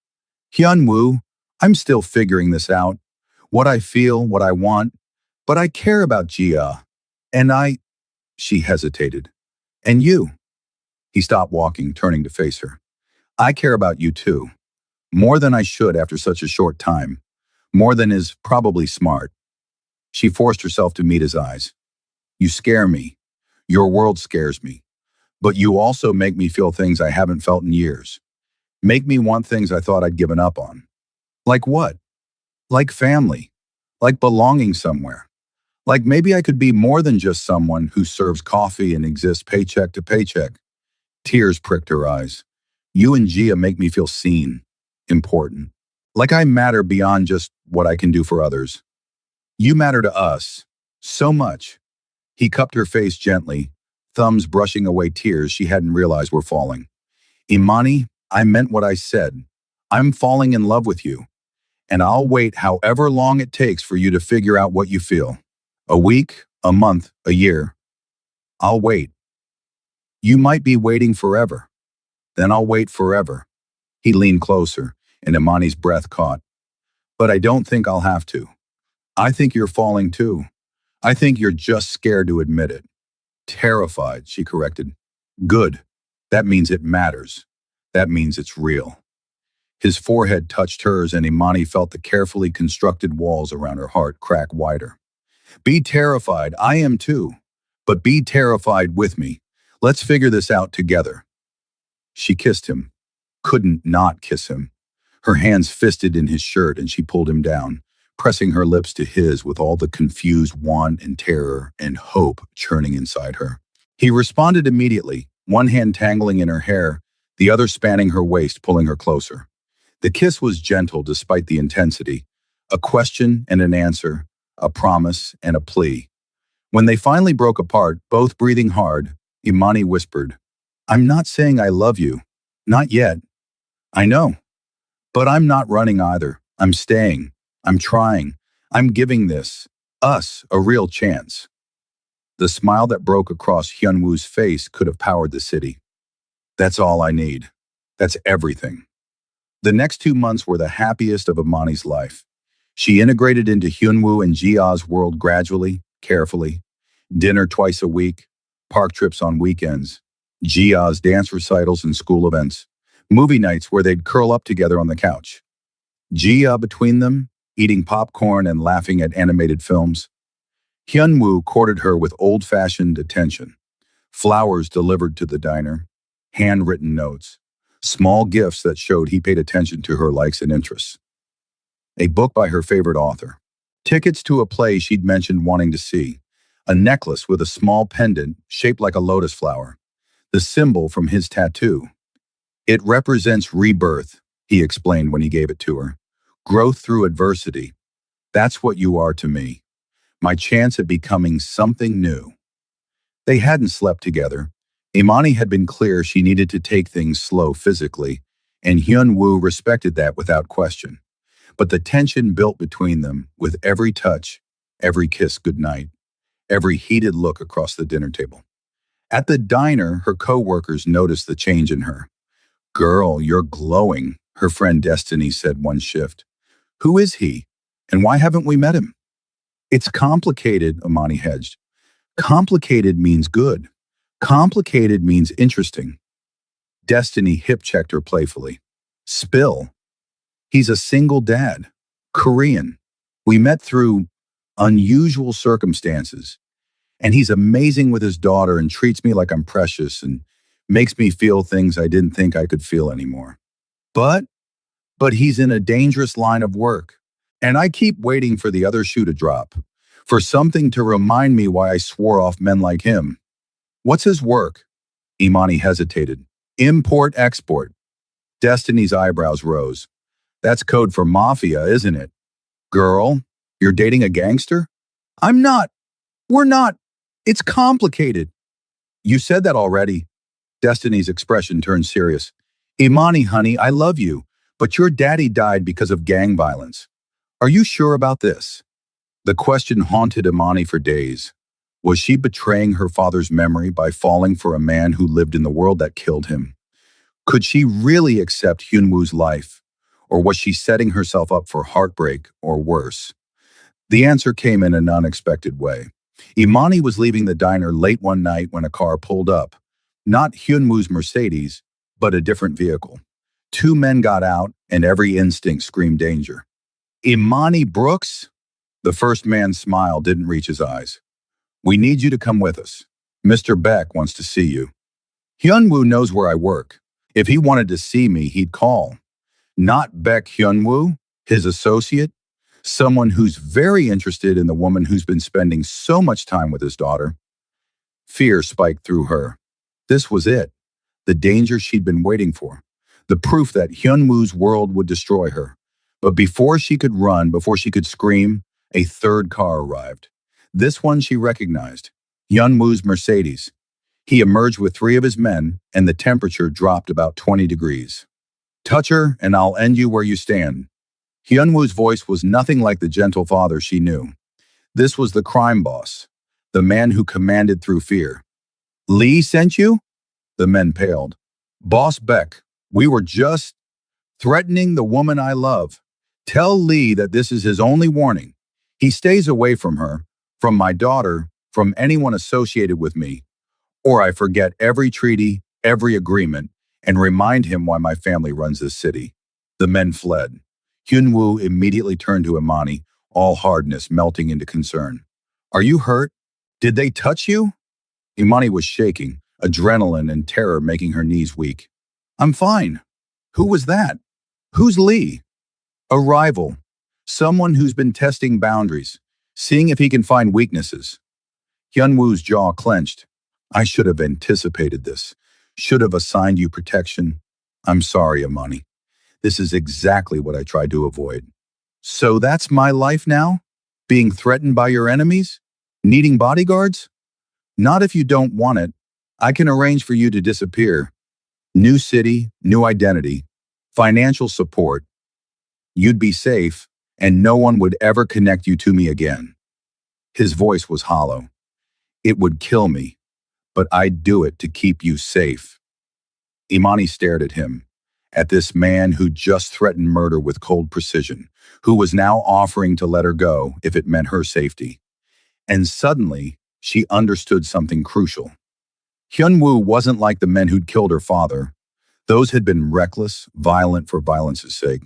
Hyunwoo, I'm still figuring this out. What I feel, what I want, but I care about Gia. And she hesitated. And you? He stopped walking, turning to face her. I care about you too. More than I should after such a short time. More than is probably smart. She forced herself to meet his eyes. You scare me. Your world scares me. But you also make me feel things I haven't felt in years. Make me want things I thought I'd given up on. Like what? Like family. Like belonging somewhere. Like maybe I could be more than just someone who serves coffee and exists paycheck to paycheck. Tears pricked her eyes. You and Gia make me feel seen, important. Like I matter beyond just what I can do for others. You matter to us. So much. He cupped her face gently, thumbs brushing away tears she hadn't realized were falling. Imani, I meant what I said. I'm falling in love with you. And I'll wait however long it takes for you to figure out what you feel. A week, a month, a year. I'll wait. You might be waiting forever. Then I'll wait forever. He leaned closer, and Imani's breath caught. But I don't think I'll have to. I think you're falling too. I think you're just scared to admit it. Terrified, she corrected. Good. That means it matters. That means it's real. His forehead touched hers, and Imani felt the carefully constructed walls around her heart crack wider. Be terrified, I am too. But be terrified with me. Let's figure this out together. She kissed him, couldn't not kiss him. Her hands fisted in his shirt and she pulled him down, pressing her lips to his with all the confused want and terror and hope churning inside her. He responded immediately, one hand tangling in her hair, the other spanning her waist, pulling her closer. The kiss was gentle despite the intensity, a question and an answer, a promise and a plea. When they finally broke apart, both breathing hard, Imani whispered, I'm not saying I love you. Not yet. I know. But I'm not running either. I'm staying. I'm trying. I'm giving us, a real chance. The smile that broke across Hyunwoo's face could have powered the city. That's all I need. That's everything. The next 2 months were the happiest of Imani's life. She integrated into Hyunwoo and Jia's world gradually, carefully. Dinner twice a week, park trips on weekends, Jia's dance recitals and school events, movie nights where they'd curl up together on the couch. Jia between them, eating popcorn and laughing at animated films. Hyunwoo courted her with old-fashioned attention. Flowers delivered to the diner, handwritten notes, small gifts that showed he paid attention to her likes and interests. A book by her favorite author. Tickets to a play she'd mentioned wanting to see. A necklace with a small pendant shaped like a lotus flower. The symbol from his tattoo. It represents rebirth, he explained when he gave it to her. Growth through adversity. That's what you are to me. My chance at becoming something new. They hadn't slept together. Imani had been clear she needed to take things slow physically, and Hyunwoo respected that without question. But the tension built between them with every touch, every kiss goodnight, every heated look across the dinner table. At the diner, her co-workers noticed the change in her. Girl, you're glowing, her friend Destiny said one shift. Who is he? And why haven't we met him? It's complicated, Imani hedged. Complicated means good. Complicated means interesting. Destiny hip-checked her playfully. Spill. He's a single dad. Korean. We met through unusual circumstances. And he's amazing with his daughter and treats me like I'm precious and makes me feel things I didn't think I could feel anymore. But he's in a dangerous line of work. And I keep waiting for the other shoe to drop. For something to remind me why I swore off men like him. What's his work? Imani hesitated. Import-export. Destiny's eyebrows rose. That's code for Mafia, isn't it? Girl, you're dating a gangster? I'm not. We're not. It's complicated. You said that already. Destiny's expression turned serious. Imani, honey, I love you, but your daddy died because of gang violence. Are you sure about this? The question haunted Imani for days. Was she betraying her father's memory by falling for a man who lived in the world that killed him? Could she really accept Hyunwoo's life? Or was she setting herself up for heartbreak or worse? The answer came in an unexpected way. Imani was leaving the diner late one night when a car pulled up. Not Hyunwoo's Mercedes, but a different vehicle. Two men got out, and every instinct screamed danger. Imani Brooks? The first man's smile didn't reach his eyes. We need you to come with us. Mr. Beck wants to see you. Hyunwoo knows where I work. If he wanted to see me, he'd call. Not Beck Hyunwoo, his associate, someone who's very interested in the woman who's been spending so much time with his daughter. Fear spiked through her. This was it, the danger she'd been waiting for, the proof that Hyunwoo's world would destroy her. But before she could run, before she could scream, a third car arrived. This one she recognized, Hyunwoo's Mercedes. He emerged with 3 of his men, and the temperature dropped about 20 degrees. Touch her, and I'll end you where you stand. Hyunwoo's voice was nothing like the gentle father she knew. This was the crime boss, the man who commanded through fear. Lee sent you? The men paled. Boss Beck, we were just threatening the woman I love. Tell Lee that this is his only warning. He stays away from her, from my daughter, from anyone associated with me, or I forget every treaty, every agreement, and remind him why my family runs this city. The men fled. Hyunwoo immediately turned to Imani, all hardness melting into concern. Are you hurt? Did they touch you? Imani was shaking, adrenaline and terror making her knees weak. I'm fine. Who was that? Who's Lee? A rival. Someone who's been testing boundaries, seeing if he can find weaknesses. Hyunwoo's jaw clenched. I should have anticipated this. Should have assigned you protection. I'm sorry, Imani. This is exactly what I tried to avoid. So that's my life now? Being threatened by your enemies? Needing bodyguards? Not if you don't want it. I can arrange for you to disappear. New city, new identity, financial support. You'd be safe, and no one would ever connect you to me again. His voice was hollow. It would kill me, but I'd do it to keep you safe. Imani stared at him, at this man who just threatened murder with cold precision, who was now offering to let her go if it meant her safety. And suddenly, she understood something crucial. Hyunwoo wasn't like the men who'd killed her father. Those had been reckless, violent for violence's sake.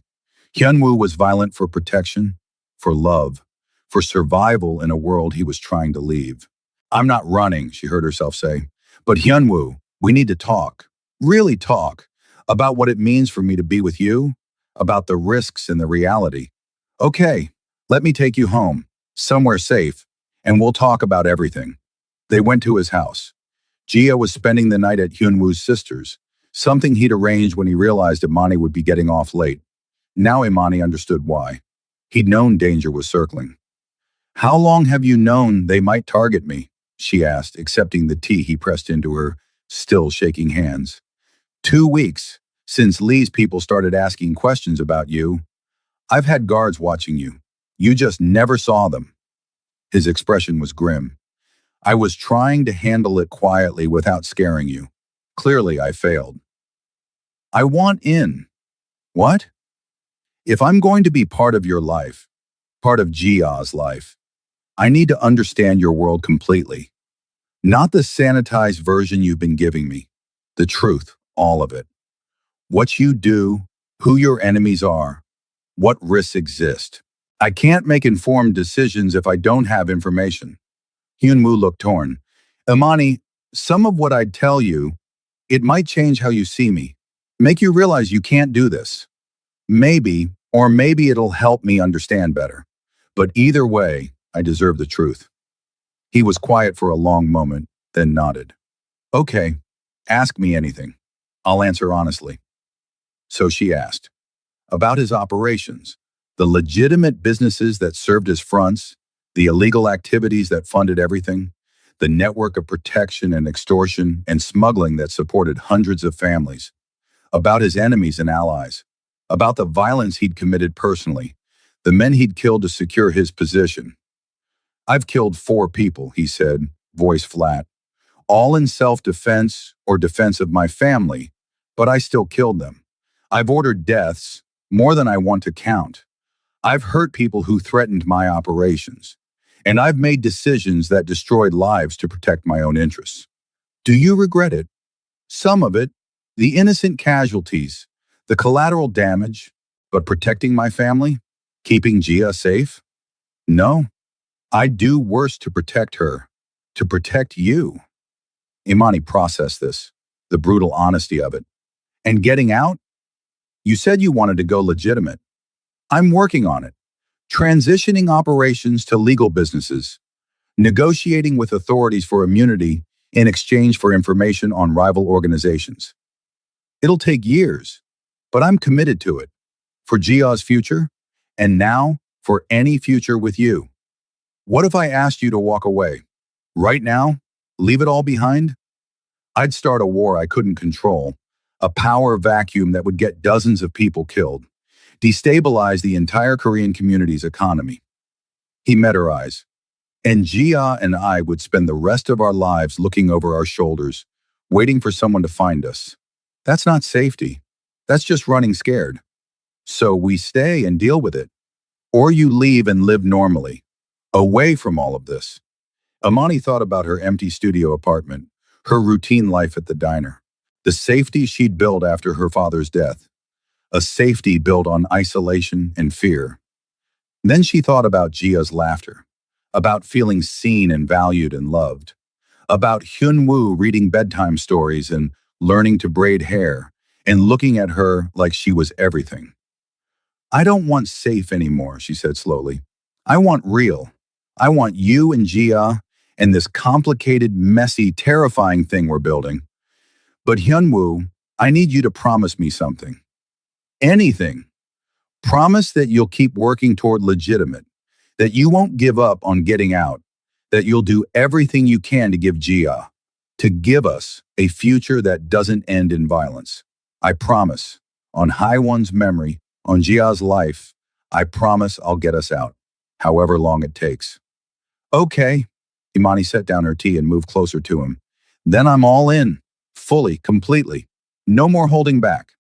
Hyunwoo was violent for protection, for love, for survival in a world he was trying to leave. I'm not running, she heard herself say. But Hyunwoo, we need to talk, really talk, about what it means for me to be with you, about the risks and the reality. Okay, let me take you home, somewhere safe, and we'll talk about everything. They went to his house. Jia was spending the night at Hyunwoo's sister's, something he'd arranged when he realized Imani would be getting off late. Now Imani understood why. He'd known danger was circling. How long have you known they might target me? She asked, accepting the tea he pressed into her, still shaking hands. 2 weeks, since Lee's people started asking questions about you. I've had guards watching you. You just never saw them. His expression was grim. I was trying to handle it quietly without scaring you. Clearly, I failed. I want in. What? If I'm going to be part of your life, part of Jia's life, I need to understand your world completely. Not the sanitized version you've been giving me. The truth, all of it. What you do, who your enemies are, what risks exist. I can't make informed decisions if I don't have information. Hyunwoo looked torn. Imani, some of what I'd tell you, it might change how you see me. Make you realize you can't do this. Maybe, or maybe it'll help me understand better. But either way, I deserve the truth. He was quiet for a long moment, then nodded. Okay, ask me anything. I'll answer honestly. So she asked. About his operations, the legitimate businesses that served as fronts, the illegal activities that funded everything, the network of protection and extortion and smuggling that supported hundreds of families. About his enemies and allies. About the violence he'd committed personally, the men he'd killed to secure his position. I've killed 4 people, he said, voice flat, all in self-defense or defense of my family, but I still killed them. I've ordered deaths, more than I want to count. I've hurt people who threatened my operations, and I've made decisions that destroyed lives to protect my own interests. Do you regret it? Some of it, the innocent casualties, the collateral damage, but protecting my family, keeping Jia safe? No. I'd do worse to protect her, to protect you. Imani processed this, the brutal honesty of it. And getting out? You said you wanted to go legitimate. I'm working on it. Transitioning operations to legal businesses. Negotiating with authorities for immunity in exchange for information on rival organizations. It'll take years, but I'm committed to it. For Jia's future, and now for any future with you. What if I asked you to walk away? Right now? Leave it all behind? I'd start a war I couldn't control, a power vacuum that would get dozens of people killed, destabilize the entire Korean community's economy. He met her eyes. And Jia and I would spend the rest of our lives looking over our shoulders, waiting for someone to find us. That's not safety. That's just running scared. So we stay and deal with it. Or you leave and live normally, away from all of this. Imani thought about her empty studio apartment, her routine life at the diner, the safety she'd built after her father's death. a safety built on isolation and fear. Then she thought about Jia's laughter, about feeling seen and valued and loved, about Hyunwoo reading bedtime stories and learning to braid hair and looking at her like she was everything. I don't want safe anymore, she said slowly. I want real. I want you and Jia and this complicated, messy, terrifying thing we're building. But Hyunwoo, I need you to promise me something. Anything. Promise that you'll keep working toward legitimate, that you won't give up on getting out, that you'll do everything you can to give Jia, to give us a future that doesn't end in violence. I promise, on Haiwon's memory, on Jia's life, I promise I'll get us out, however long it takes. Okay, Imani set down her tea and moved closer to him. Then I'm all in, fully, completely. No more holding back.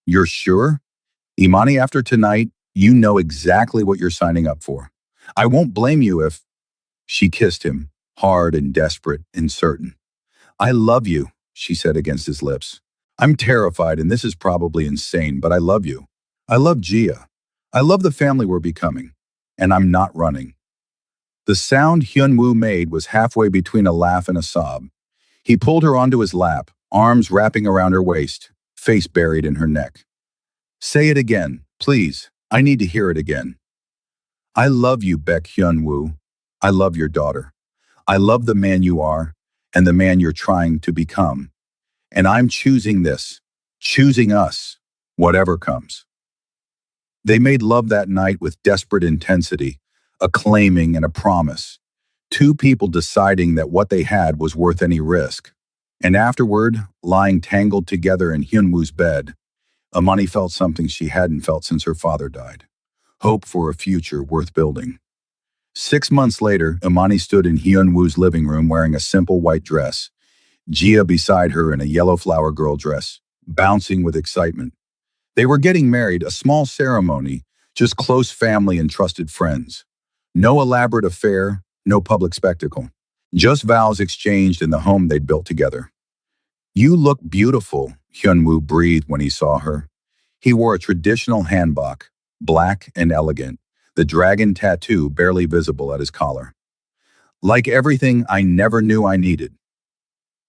You're sure? Imani, after tonight, you know exactly what you're signing up for. I won't blame you if... She kissed him, hard and desperate and certain. I love you, she said against his lips. I'm terrified and this is probably insane, but I love you. I love Jia. I love the family we're becoming. And I'm not running. The sound Hyunwoo made was halfway between a laugh and a sob. He pulled her onto his lap, arms wrapping around her waist, face buried in her neck. Say it again, please. I need to hear it again. I love you, Baek Hyunwoo. I love your daughter. I love the man you are and the man you're trying to become. And I'm choosing this, choosing us, whatever comes. They made love that night with desperate intensity, a claiming and a promise. Two people deciding that what they had was worth any risk. And afterward, lying tangled together in Hyunwoo's bed, Imani felt something she hadn't felt since her father died. Hope for a future worth building. 6 months later, Imani stood in Hyunwoo's living room wearing a simple white dress, Jia beside her in a yellow flower girl dress, bouncing with excitement. They were getting married, a small ceremony, just close family and trusted friends. No elaborate affair, no public spectacle. Just vows exchanged in the home they'd built together. You look beautiful, Hyunwoo breathed when he saw her. He wore a traditional hanbok, black and elegant, the dragon tattoo barely visible at his collar. Like everything I never knew I needed.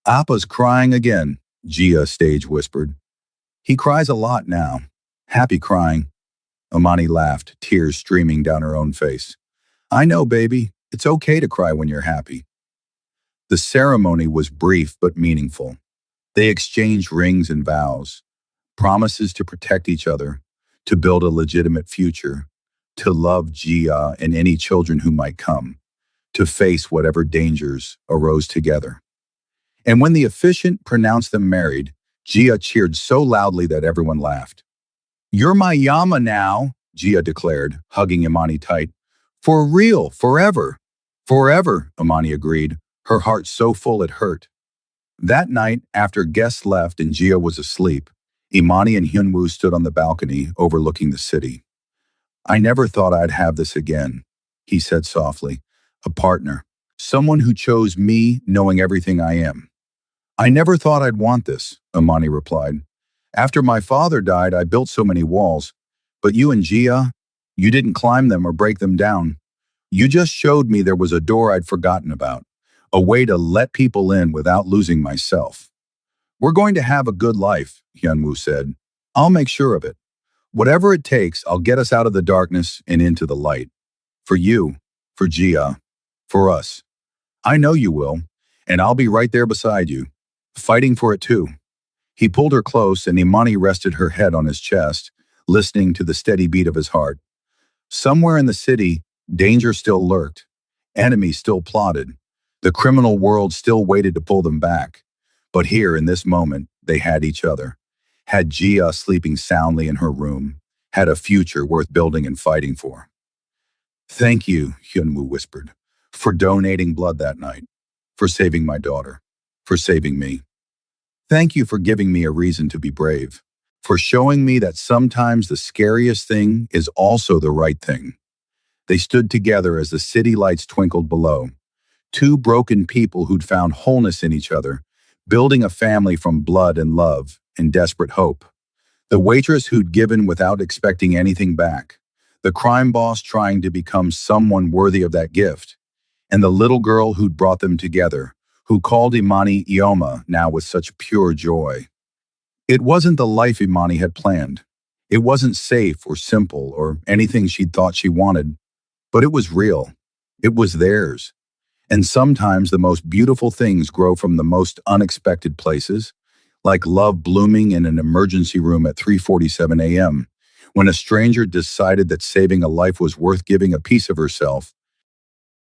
Appa's crying again, Jia stage whispered. He cries a lot now. Happy crying. Imani laughed, tears streaming down her own face. I know, baby. It's okay to cry when you're happy. The ceremony was brief but meaningful. They exchanged rings and vows, promises to protect each other, to build a legitimate future, to love Jia and any children who might come, to face whatever dangers arose together. And when the officiant pronounced them married, Jia cheered so loudly that everyone laughed. You're my Yama now, Jia declared, hugging Imani tight. For real, forever. Forever, Imani agreed, her heart so full it hurt. That night, after guests left and Jia was asleep, Imani and Hyunwoo stood on the balcony overlooking the city. I never thought I'd have this again, he said softly. A partner, someone who chose me knowing everything I am. I never thought I'd want this, Imani replied. After my father died, I built so many walls, but you and Jia, you didn't climb them or break them down. You just showed me there was a door I'd forgotten about, a way to let people in without losing myself. We're going to have a good life, Hyunwoo said. I'll make sure of it. Whatever it takes, I'll get us out of the darkness and into the light. For you, for Jia, for us. I know you will, and I'll be right there beside you, fighting for it too. He pulled her close and Imani rested her head on his chest, listening to the steady beat of his heart. Somewhere in the city, danger still lurked. Enemies still plotted. The criminal world still waited to pull them back. But here, in this moment, they had each other. Had Jia sleeping soundly in her room. Had a future worth building and fighting for. Thank you, Hyunwoo whispered, for donating blood that night. For saving my daughter. For saving me. Thank you for giving me a reason to be brave. For showing me that sometimes the scariest thing is also the right thing. They stood together as the city lights twinkled below. Two broken people who'd found wholeness in each other, building a family from blood and love and desperate hope. The waitress who'd given without expecting anything back. The crime boss trying to become someone worthy of that gift. And the little girl who'd brought them together, who called Imani Ioma now with such pure joy. It wasn't the life Imani had planned. It wasn't safe or simple or anything she'd thought she wanted, but it was real. It was theirs. And sometimes the most beautiful things grow from the most unexpected places, like love blooming in an emergency room at 3:47 a.m., when a stranger decided that saving a life was worth giving a piece of herself